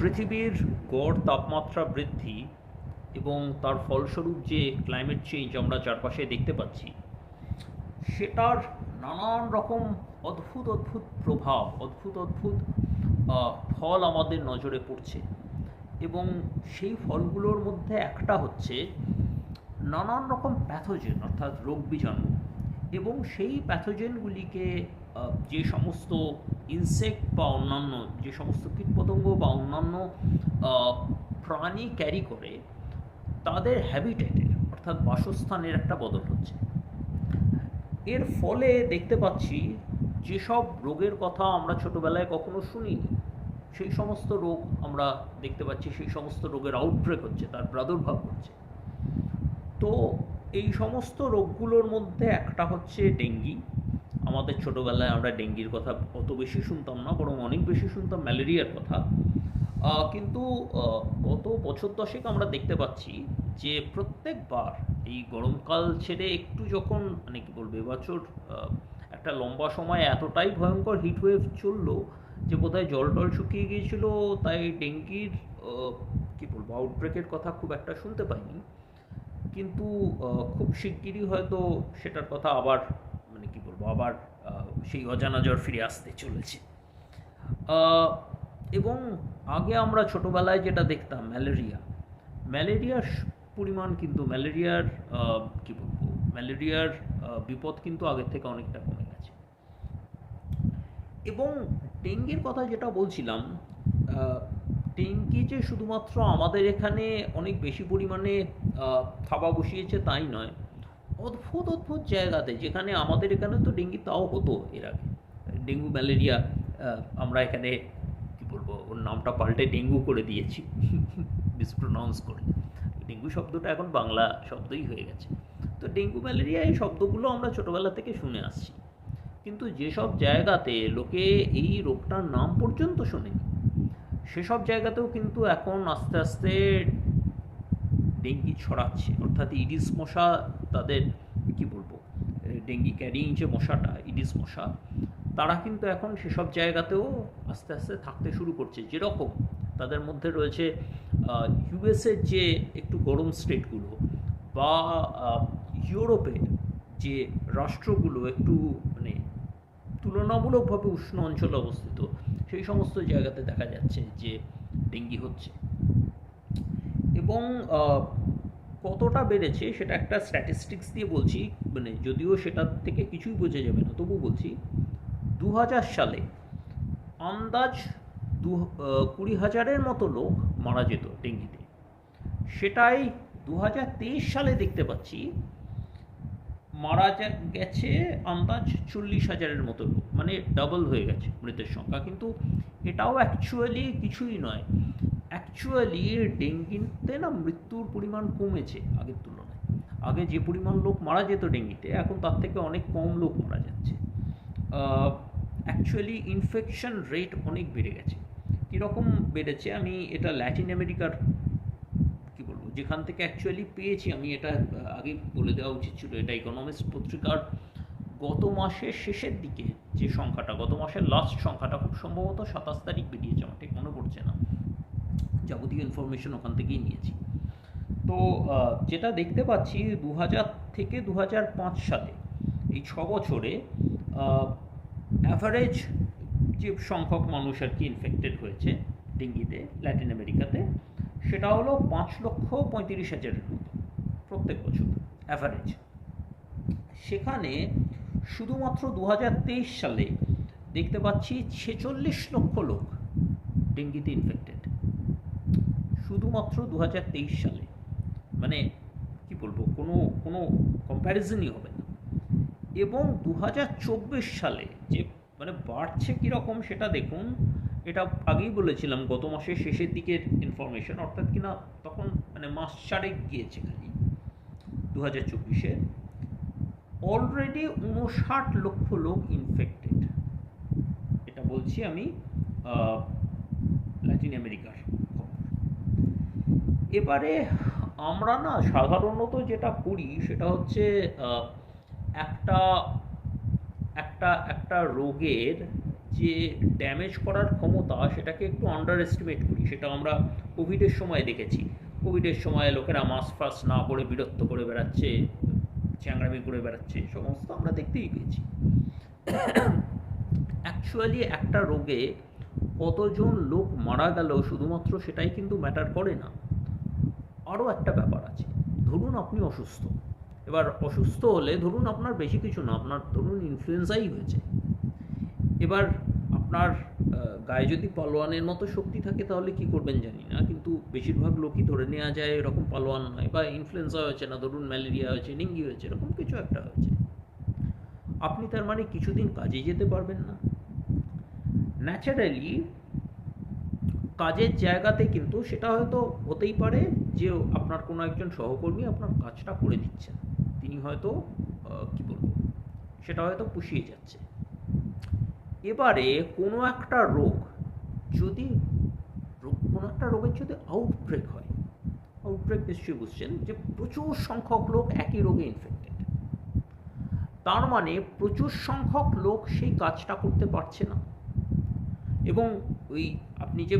পৃথিবীর গড় তাপমাত্রা বৃদ্ধি এবং তার ফলস্বরূপ যে ক্লাইমেট চেঞ্জ আমরা চারপাশে দেখতে পাচ্ছি, সেটার নানান রকম অদ্ভুত অদ্ভুত প্রভাব, অদ্ভুত অদ্ভুত ফল আমাদের নজরে পড়ছে। এবং সেই ফলগুলোর মধ্যে একটা হচ্ছে নানান রকম প্যাথোজেন, অর্থাৎ রোগ বীজাণু। এবং সেই প্যাথোজেনগুলিকে যে সমস্ত ইনসেক্ট বা অন্যান্য যে সমস্ত কীটপতঙ্গ বা অন্যান্য প্রাণী ক্যারি করে, তাদের হ্যাবিটেটের অর্থাৎ বাসস্থানের একটা বদল হচ্ছে। এর ফলে দেখতে পাচ্ছি যেসব রোগের কথা আমরা ছোটোবেলায় কখনো শুনিনি, সেই সমস্ত রোগ আমরা দেখতে পাচ্ছি, সেই সমস্ত রোগের আউটব্রেক হচ্ছে, তার প্রাদুর্ভাব হচ্ছে। তো এই সমস্ত রোগগুলোর মধ্যে একটা হচ্ছে ডেঙ্গি। আমাদের ছোটোবেলায় আমরা ডেঙ্গির কথা অত বেশি শুনতাম না, বরং অনেক বেশি শুনতাম ম্যালেরিয়ার কথা। কিন্তু গত বছর দশেক আমরা দেখতে পাচ্ছি যে প্রত্যেকবার এই গরমকাল ছেড়ে একটু যখন মানে কী বলবো, এবছর একটা লম্বা সময় এতটাই ভয়ঙ্কর হিটওয়েভ চললো যে বোধহয় জল টল শুকিয়ে গিয়েছিল, তাই ডেঙ্গির কী বলবো আউটব্রেকের কথা খুব একটা শুনতে পাইনি। কিন্তু খুব শিগগিরই হয়তো সেটার কথা আবার মানে কী বলবো আবার সেই অজানা জ্বর ফিরে আসতে চলেছে। এবং আগে আমরা ছোটোবেলায় যেটা দেখতাম ম্যালেরিয়ার পরিমাণ কিন্তু কী বলবো ম্যালেরিয়ার বিপদ কিন্তু আগের থেকে অনেকটা কমে গেছে। এবং ডেঙ্গির কথা যেটা বলছিলাম, ডেঙ্গি যে শুধুমাত্র আমাদের এখানে অনেক বেশি পরিমাণে থাবা বসিয়েছে তাই নয়, অদ্ভুত অদ্ভুত জায়গাতে যেখানে আমাদের এখানে তো ডেঙ্গি তাও হতো এর আগে, ডেঙ্গু ম্যালেরিয়া, আমরা এখানে কী বলবো ওর নামটা পাল্টে ডেঙ্গু করে দিয়েছি মিসপ্রোনাউন্স করে। ডেঙ্গু শব্দটা এখন বাংলা শব্দই হয়ে গেছে। তো ডেঙ্গু ম্যালেরিয়া এই শব্দগুলো আমরা ছোটোবেলা থেকে শুনে আসছি, কিন্তু যেসব জায়গাতে লোকে এই রোগটার নাম পর্যন্ত শোনেনি, সেসব জায়গাতেও কিন্তু এখন আস্তে আস্তে ডেঙ্গি ছড়াচ্ছে। অর্থাৎ ইডিস মশা, তাদের কী বলবো ডেঙ্গি ক্যারিং যে মশাটা, ইডিস মশা, তারা কিন্তু এখন সেসব জায়গাতেও আস্তে আস্তে থাকতে শুরু করছে। যেরকম তাদের মধ্যে রয়েছে ইউএসের যে একটু গরম স্টেটগুলো, বা ইউরোপের যে রাষ্ট্রগুলো একটু মানে তুলনামূলকভাবে উষ্ণ অঞ্চলে অবস্থিত, সেই সমস্ত জায়গাতে দেখা যাচ্ছে যে ডেঙ্গি হচ্ছে। এবং কতটা বেড়েছে সেটা একটা স্ট্যাটিস্টিক্স দিয়ে বলছি, মানে যদিও সেটার থেকে কিছুই বোঝা যাবে না, তবু বলছি। 2000 সালে আন্দাজ 20,000-এর মতো লোক মারা যেত ডেঙ্গিতে। সেটাই 2023 সালে দেখতে পাচ্ছি মারা গেছে আন্দাজ 40,000-এর মতো লোক, মানে ডাবল হয়ে গেছে মৃতের সংখ্যা। কিন্তু এটাও অ্যাকচুয়ালি কিছুই নয়, অ্যাকচুয়ালি ডেঙ্গিতে না মৃত্যুর পরিমাণ কমেছে আগের তুলনায়। আগে যে পরিমাণ লোক মারা যেত ডেঙ্গিতে, এখন তার থেকে অনেক কম লোক মারা যাচ্ছে। অ্যাকচুয়ালি ইনফেকশন রেট অনেক বেড়ে গেছে। কীরকম বেড়েছে, আমি এটা ল্যাটিন আমেরিকার কী বলবো যেখান থেকে অ্যাকচুয়ালি পেয়েছি, আমি এটা আগে বলে দেওয়া উচিত ছিল। এটা ইকোনমিস্ট পত্রিকার গত মাসের শেষের দিকে যে সংখ্যাটা, গত মাসের লাস্ট সংখ্যাটা, খুব সম্ভবত 27 তারিখ বেরিয়েছে, আমার ঠিক মনে পড়ছে না, যাবতীয় ইনফরমেশন ওখান থেকেই নিয়েছি। তো যেটা দেখতে পাচ্ছি 2000 থেকে 2005 সালে এই 6 বছরে অ্যাভারেজ যে সংখ্যক মানুষ আর কি ইনফেক্টেড হয়েছে ডেঙ্গিতে ল্যাটিন আমেরিকাতে, সেটা হলো 5,35,000-এর মতো প্রত্যেক বছর অ্যাভারেজ। সেখানে শুধুমাত্র 2023 সালে দেখতে পাচ্ছি 46 লক্ষ লোক ডেঙ্গিতে ইনফেক্টেড, শুধুমাত্র 2023 সালে। মানে কি বলবো, কোনো কম্প্যারিজনই হবে না। এবং 2024 সালে যে মানে বাড়ছে কীরকম সেটা দেখুন। এটা আগেই বলেছিলাম, গত মাসের শেষের দিকের ইনফরমেশন, অর্থাৎ কিনা তখন মানে মাস চারেক গিয়েছে খালি 2024-এ, অলরেডি 59 লক্ষ লোক ইনফেক্টেড। এটা বলছি আমি ল্যাটিন আমেরিকার খবর। এবারে আমরা না সাধারণত যেটা করি সেটা হচ্ছে একটা একটা একটা রোগের যে ড্যামেজ করার ক্ষমতা সেটাকে একটু আন্ডার এস্টিমেট করি। সেটা আমরা কোভিডের সময় দেখেছি। কোভিডের সময় লোকেরা মাস্ক ফাস্ক না পরে বিরক্ত করে বেড়াচ্ছে, চ্যাংড়ামি করে বেড়াচ্ছে, সমস্ত আমরা দেখতেই পেয়েছি। অ্যাকচুয়ালি একটা রোগে কতজন লোক মারা গেল শুধুমাত্র সেটাই কিন্তু ম্যাটার করে না। আরও একটা ব্যাপার আছে। ধরুন আপনি অসুস্থ, এবার অসুস্থ হলে ধরুন আপনার বেশি কিছু না, আপনার ধরুন ইনফ্লুয়েঞ্জাই হয়েছে। এবার আপনার গায়ে যদি পালোয়ানের মতো শক্তি থাকে তাহলে কি করবেন জানি না, কিন্তু বেশিরভাগ লোকই ধরে নেওয়া যায় এরকম পালোয়ান নয়, বা ইনফ্লুয়েঞ্জা হয়েছে না, ধরুন ম্যালেরিয়া হয়েছে, ডেঙ্গি হয়েছে, এরকম কিছু একটা হয়েছে। আপনি তার মানে কিছুদিন কাজে যেতে পারবেন না। ন্যাচারালি কাজের জায়গাতে কিন্তু সেটা হয়তো হতেই পারে যে আপনার কোনো একজন সহকর্মী আপনার কাজটা করে দিচ্ছেন, তিনি হয়তো কী বলবো, সেটা হয়তো পুষিয়ে যাচ্ছে। এবারে কোনো একটা রোগ যদি কোনো একটা রোগের যদি আউটব্রেক হয়, আউটব্রেক নিশ্চয়ই বুঝছেন যে প্রচুর সংখ্যক লোক একই রোগে ইনফেক্টেড, তার মানে প্রচুর সংখ্যক লোক সেই কাজটা করতে পারছে না, এবং ওই আপনি যে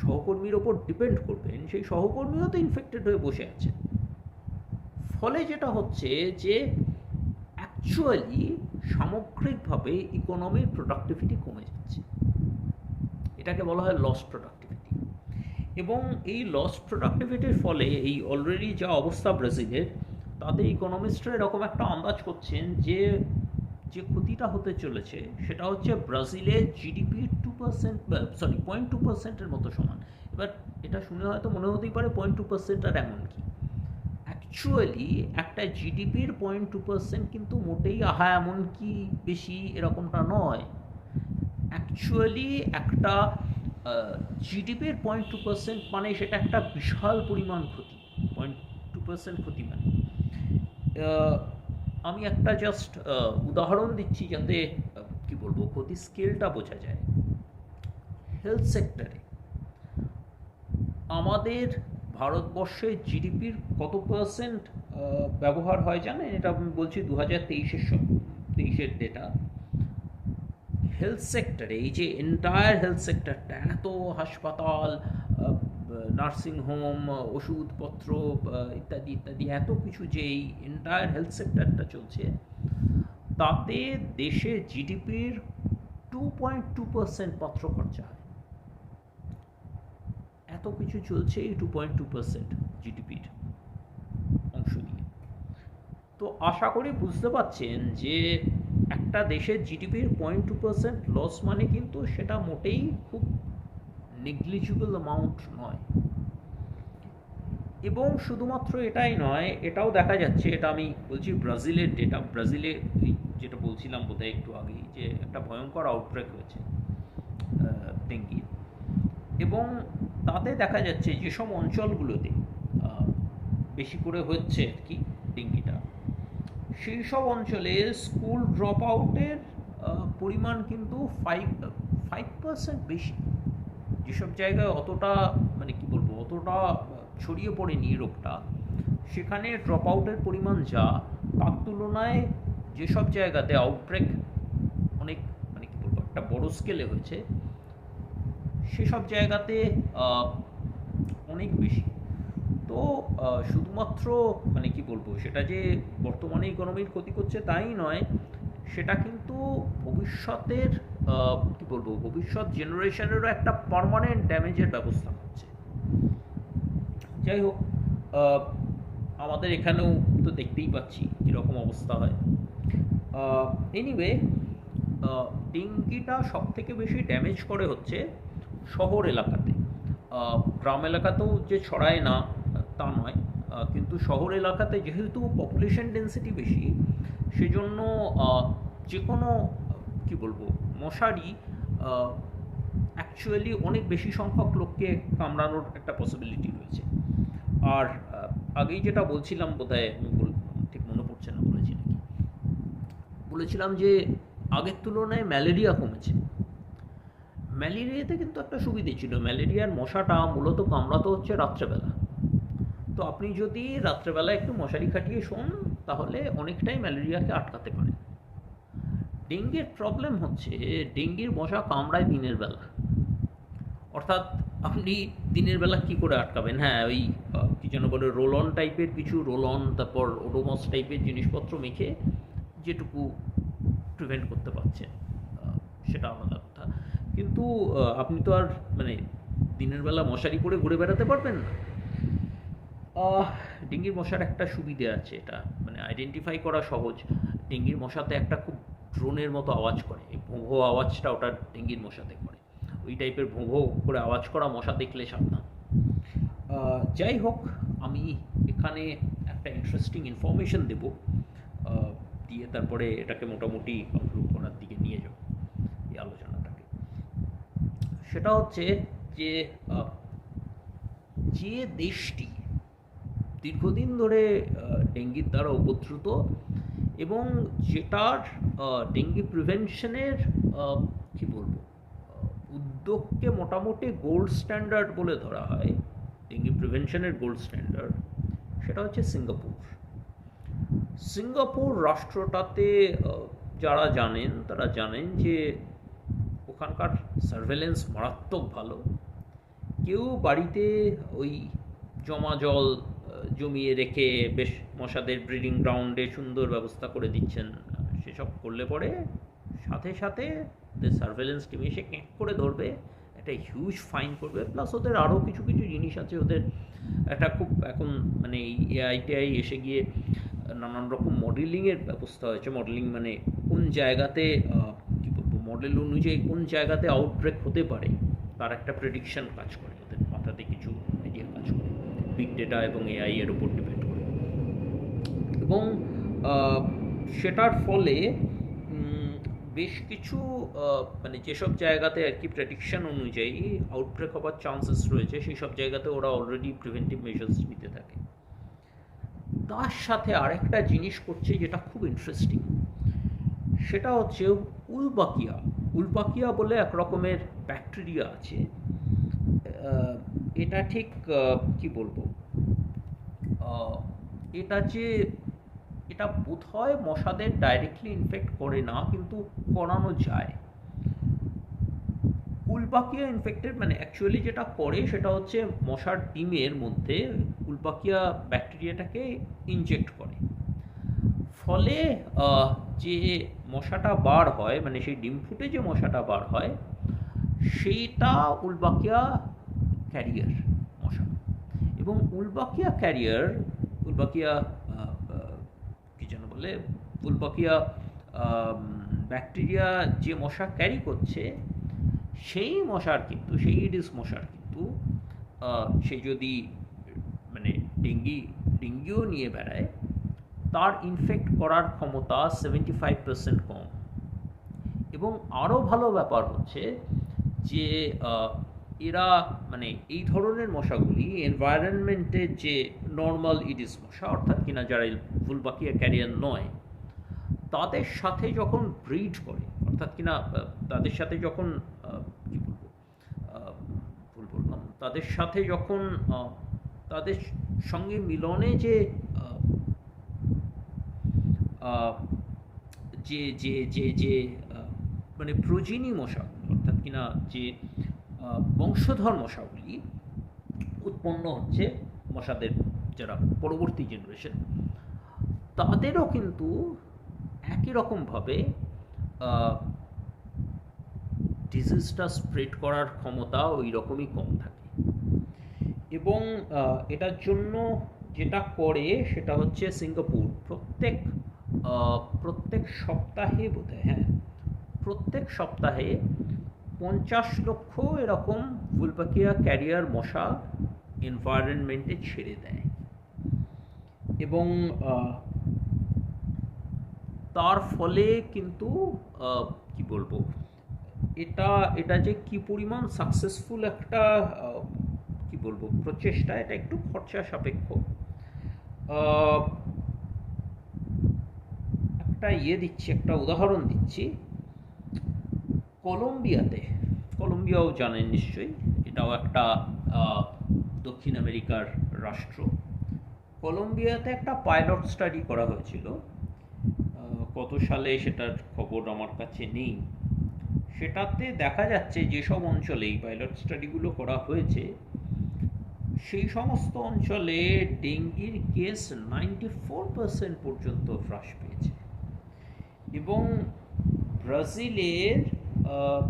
সহকর্মীর ওপর ডিপেন্ড করবেন সেই সহকর্মীও তো ইনফেক্টেড হয়ে বসে আছে। ফলে যেটা হচ্ছে যে অ্যাকচুয়ালি সামগ্রিকভাবে ইকোনমির প্রোডাক্টিভিটি কমে যাচ্ছে, এটাকে বলা হয় লস প্রোডাক্টিভিটি। এবং এই লস প্রোডাক্টিভিটির ফলে এই অলরেডি যা অবস্থা ব্রাজিলের, তাতে ইকোনমিস্টরা এরকম একটা আন্দাজ করছেন যে যে ক্ষতিটা হতে চলেছে সেটা হচ্ছে ব্রাজিলের জিডিপি 2%, 0.2%-এর মতো সমান। এবার এটা শুনে হয়তো মনে হতেই পারে 0.2% আর এমন কি, অ্যাকচুয়ালি একটা জিডিপির 0.2% কিন্তু মোটেই আহা এমন কি বেশি এরকমটা নয়। অ্যাকচুয়ালি একটা জিডিপির 0.2% মানে সেটা একটা বিশাল পরিমাণ ক্ষতি। 0.2% ক্ষতি মানে আমি একটা জাস্ট উদাহরণ দিচ্ছি যাতে কি বলবো ক্ষতি স্কেলটা বোঝা যায়। হেলথ সেক্টরে আমাদের ভারতবর্ষের জিডিপির কত পার্সেন্ট ব্যবহার হয় জানেন? এটা আমি বলছি 2023-এর ডেটা। হেলথ সেক্টরে এই যে এন্টায়ার হেলথ সেক্টরটা, এত হাসপাতাল, নার্সিংহোম, ওষুধপত্র ইত্যাদি ইত্যাদি এত কিছু, যে এই এন্টায়ার হেলথ সেক্টরটা চলছে, তাতে দেশে জিডিপির 2.2% মাত্র খরচা হয়। এত কিছু চলছে এই 2.2% জিডিপির অংশ নিয়ে। তো আশা করি বুঝতে পারছেন যে একটা দেশের জিডিপির 0.2% লস মানে কিন্তু সেটা মোটেই খুব নেগলিজিবল অ্যামাউন্ট নয়। এবং শুধুমাত্র এটাই নয়, এটাও দেখা যাচ্ছে, এটা আমি বলছি ব্রাজিলের ডেটা। ব্রাজিলে যেটা বলছিলাম বোধহয় একটু আগেই, যে একটা ভয়ঙ্কর আউটব্রেক হয়েছে ডেঙ্গির, এবং তাতে দেখা যাচ্ছে যেসব অঞ্চলগুলোতে বেশি করে হচ্ছে আর কি ডেঙ্গিটা, সেই সব অঞ্চলে স্কুল ড্রপ আউটের পরিমাণ কিন্তু 5% বেশি। যেসব জায়গায় অতটা মানে কি বলবো অতটা ছড়িয়ে পড়েনি রোগটা, সেখানে ড্রপ আউটের পরিমাণ যা, তার তুলনায় যেসব জায়গাতে আউটব্রেক অনেক মানে কি বলবো একটা বড় স্কেলে হয়েছে, সেসব জায়গাতে অনেক বেশি। তো শুধুমাত্র মানে কি বলবো সেটা যে বর্তমানে ইকোনমির ক্ষতি করছে তাই নয়, সেটা কিন্তু ভবিষ্যতের কি বলবো ভবিষ্যৎ জেনারেশনেরও একটা পার্মানেন্ট ড্যামেজের ব্যবস্থা হচ্ছে। যাই হোক, আমাদের এখানেও তো দেখতেই পাচ্ছি কীরকম অবস্থা হয়। এনিওয়ে, ডেঙ্গিটা সব থেকে বেশি ড্যামেজ করে হচ্ছে শহর এলাকাতে। গ্রাম এলাকাতেও যে ছড়ায় না তা নয়, কিন্তু শহর এলাকাতে যেহেতু পপুলেশন ডেন্সিটি বেশি, সেজন্য যে কোনো কী বলবো মশারই অ্যাকচুয়ালি অনেক বেশি সংখ্যক লোককে কামড়ানোর একটা পসিবিলিটি রয়েছে। আর আগেই যেটা বলছিলাম, বোধহয় ঠিক মনে পড়ছে না বলেছি নাকি, বলেছিলাম যে আগের তুলনায় ম্যালেরিয়া কমেছে। ম্যালেরিয়াতে কিন্তু একটা সুবিধে ছিল, ম্যালেরিয়ার মশাটা মূলত কামড়াতে হচ্ছে রাত্রেবেলা। তো আপনি যদি রাত্রেবেলা একটু মশারি খাটিয়ে শোন, তাহলে অনেকটাই ম্যালেরিয়াকে আটকাতে পারেন। ডেঙ্গির প্রবলেম হচ্ছে, ডেঙ্গির মশা কামড়ায় দিনের বেলা। অর্থাৎ আপনি দিনের বেলা কি করে আটকাবেন? হ্যাঁ, ওই কি যেন বলে, রোল অন টাইপের কিছু, রোল অন তারপর ওডোমস টাইপের জিনিসপত্র মেখে যেটুকু প্রিভেন্ট করতে পারছেন, সেটা আলাদা কথা। কিন্তু আপনি তো আর মানে দিনের বেলা মশারি পরে ঘুরে বেড়াতে পারবেন না। আহ, ডেঙ্গির মশার একটা সুবিধে আছে, এটা মানে আইডেন্টিফাই করা সহজ। ডেঙ্গির মশাতে একটা খুব ড্রোনের মতো আওয়াজ করে, এই ভোঁ আওয়াজটা ওটা ডেঙ্গির মশাতে করে। ওই টাইপের ভোঁ করে আওয়াজ করা মশা দেখলে সাবধান। যাই হোক, আমি এখানে একটা ইন্টারেস্টিং ইনফরমেশন দেব, দিয়ে তারপরে এটাকে মোটামুটি কনক্লুড করার দিকে নিয়ে যাব এই আলোচনাটাকে। সেটা হচ্ছে যে যে দেশটি দীর্ঘদিন ধরে ডেঙ্গির দ্বারা উপদ্রুত এবং যেটার ডেঙ্গি প্রিভেনশনের কী বলবো, উদ্যোগকে মোটামুটি গোল্ড স্ট্যান্ডার্ড বলে ধরা হয়, ডেঙ্গি প্রিভেনশনের গোল্ড স্ট্যান্ডার্ড, সেটা হচ্ছে সিঙ্গাপুর। সিঙ্গাপুর রাষ্ট্রটাতে যারা জানেন তারা জানেন যে ওখানকার সার্ভেলেন্স মারাত্মক ভালো। কেউ বাড়িতে ওই জমা জল জমিয়ে রেখে বেশ মশাদের ব্রিডিং গ্রাউন্ডে সুন্দর ব্যবস্থা করে দিচ্ছেন। সেসব করলে পরে সাথে সাথে ওদের সার্ভেলেন্স টিম এসে ক্যাঁক করে ধরবে, একটা হিউজ ফাইন করবে, প্লাস ওদের আরও কিছু কিছু জিনিস আছে। ওদের একটা খুব এখন মানে এআইটিআই এসে গিয়ে নানান রকম মডেলিংয়ের ব্যবস্থা হয়েছে। মডেলিং মানে কোন জায়গাতে কী বলবো, মডেল অনুযায়ী কোন জায়গাতে আউটব্রেক হতে পারে তার একটা প্রেডিকশন কাজ করে, ওদের মাথাতে কিছু আইডিয়া কাজ করে, বিগ ডেটা এবং এআই এর উপর ডিপেন্ড করে। এবং সেটার ফলে বেশ কিছু মানে যেসব জায়গাতে আর কি প্রেডিকশন অনুযায়ী আউটব্রেক হওয়ার চান্সেস রয়েছে, সেই সব জায়গাতে ওরা অলরেডি প্রিভেন্টিভ মেজার্স নিতে থাকে। তার সাথে আরেকটা জিনিস করছে যেটা খুব ইন্টারেস্টিং, সেটা হচ্ছে উলবাকিয়া। উলবাকিয়া বলে এক রকমের ব্যাকটেরিয়া আছে। এটা ঠিক কি বলবো, এটা যে এটা বোধহয় মশাদের ডাইরেক্টলি ইনফেক্ট করে না, কিন্তু করানো যায়। উলবাকিয়া ইনফেক্টেড মানে অ্যাকচুয়ালি যেটা করে সেটা হচ্ছে মশার ডিমের মধ্যে উলবাকিয়া ব্যাকটেরিয়াটাকে ইনজেক্ট করে। ফলে যে মশাটা বার হয়, মানে সেই ডিম ফুটে যে মশাটা বার হয়, সেইটা উলবাকিয়া ক্যারিয়ার মশা। এবং উলবাকিয়া ক্যারিয়ার, উলবাকিয়া কী যেন বলে, উলবাকিয়া ব্যাকটেরিয়া যে মশা ক্যারি করছে, সেই মশার কিন্তু, সেই ইডিস মশার কিন্তু সে যদি মানে ডেঙ্গিও নিয়ে বেড়ায়, তার ইনফেক্ট করার ক্ষমতা 75% কম। এবং আরও ভালো ব্যাপার হচ্ছে যে এরা মানে এই ধরনের মশাগুলি এনভায়রনমেন্টের যে নর্মাল ইডিস মশা, অর্থাৎ কিনা যারা উলবাকিয়া ক্যারিয়ার নয়, তাদের সাথে যখন ব্রিড করে, অর্থাৎ কিনা তাদের সাথে যখন কী বলবো, ভুল বললাম, তাদের সাথে যখন তাদের সঙ্গে মিলনে যে যে যে যে যে মানে প্রজনী মশা, অর্থাৎ কিনা যে বংশধর মশাগুলি উৎপন্ন হচ্ছে, মশাদের যারা পরবর্তী জেনারেশন, তাদেরও কিন্তু একই রকমভাবে ডিজিজটা স্প্রেড করার ক্ষমতা ওই রকমই কম থাকে। এবং এটার জন্য যেটা করে সেটা হচ্ছে সিঙ্গাপুর প্রত্যেক সপ্তাহে বোধহয়, হ্যাঁ, প্রত্যেক সপ্তাহে 50 লক্ষ এরকম উলবাকিয়া ক্যারিয়ার মশা এনভায়রনমেন্টে ছেড়ে দেয়। এবং তার ফলে কিন্তু কি বলবো, এটা যে কি পরিমাণ সাকসেসফুল একটা কি বলবো প্রচেষ্টা, এটা একটু খরচা সাপেক্ষ। একটা উদাহরণ দিচ্ছি। কলম্বিয়াও জানেন নিশ্চয়ই, এটাও একটা দক্ষিণ আমেরিকার রাষ্ট্র। কলম্বিয়াতে একটা পাইলট স্টাডি করা হয়েছিল। কত সালে সেটার খবর আমার কাছে নেই। সেটাতে দেখা যাচ্ছে যেসব অঞ্চলে এই পাইলট স্টাডিগুলো করা হয়েছে সেই সমস্ত অঞ্চলে ডেঙ্গির কেস 94% পর্যন্ত হ্রাস পেয়েছে। এবং ব্রাজিলের আহ,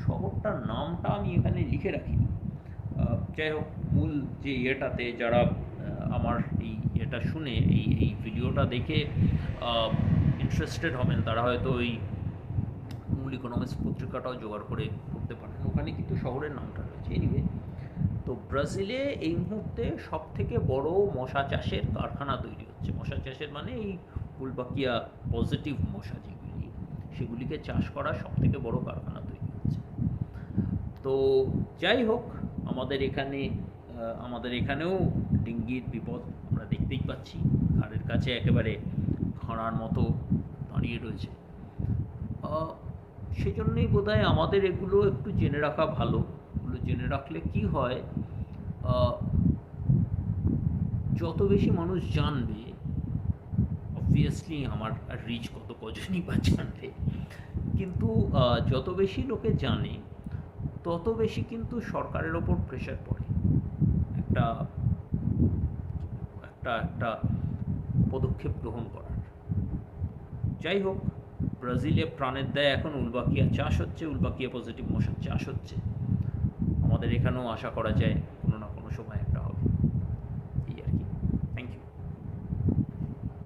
শহরটার নামটা আমি এখানে লিখে রাখিনি। যাই হোক, মূল যে ইয়েটাতে যারা আমার এই এটা শুনে এই ভিডিওটা দেখে ইন্টারেস্টেড হবেন তারা হয়তো ওই মূল ইকোনমিক্স পত্রিকাটাও জোগাড় করে পড়তে পারেন, ওখানে কিন্তু শহরের নামটা রয়েছে। এনিওয়ে, তো ব্রাজিলে এই মুহূর্তে সব থেকে বড় মশা চাষের কারখানা তৈরি হচ্ছে। মশা চাষের মানে এই উলবাকিয়া পজিটিভ মশা যেগুলি, সেগুলিকে চাষ করা সব থেকে বড় কারখানা তৈরি হচ্ছে। তো যাই হোক, আমাদের এখানেও ডেঙ্গির বিপদ আমরা দেখতেই পাচ্ছি, ঘাড়ের কাছে একেবারে খাঁড়ার মতো দাঁড়িয়ে রয়েছে। সেজন্যই বোধহয় আমাদের এগুলো একটু জেনে রাখা ভালো। এগুলো জেনে রাখলে কি হয়, যত বেশি মানুষ জানবে, অবভিয়াসলি আমার আর রিচ কজনই বা জানবে, কিন্তু যত বেশি লোকে জানে তত বেশি কিন্তু সরকারের ওপর প্রেশার পড়ে একটা একটা একটা পদক্ষেপ গ্রহণ করার। যাই হোক, ব্রাজিলে প্রাণের দায় এখন উলবাকিয়া চাষ হচ্ছে, উলবাকিয়া পজিটিভ মশার চাষ হচ্ছে। আমাদের এখানেও আশা করা যায় কোনো না কোনো সময়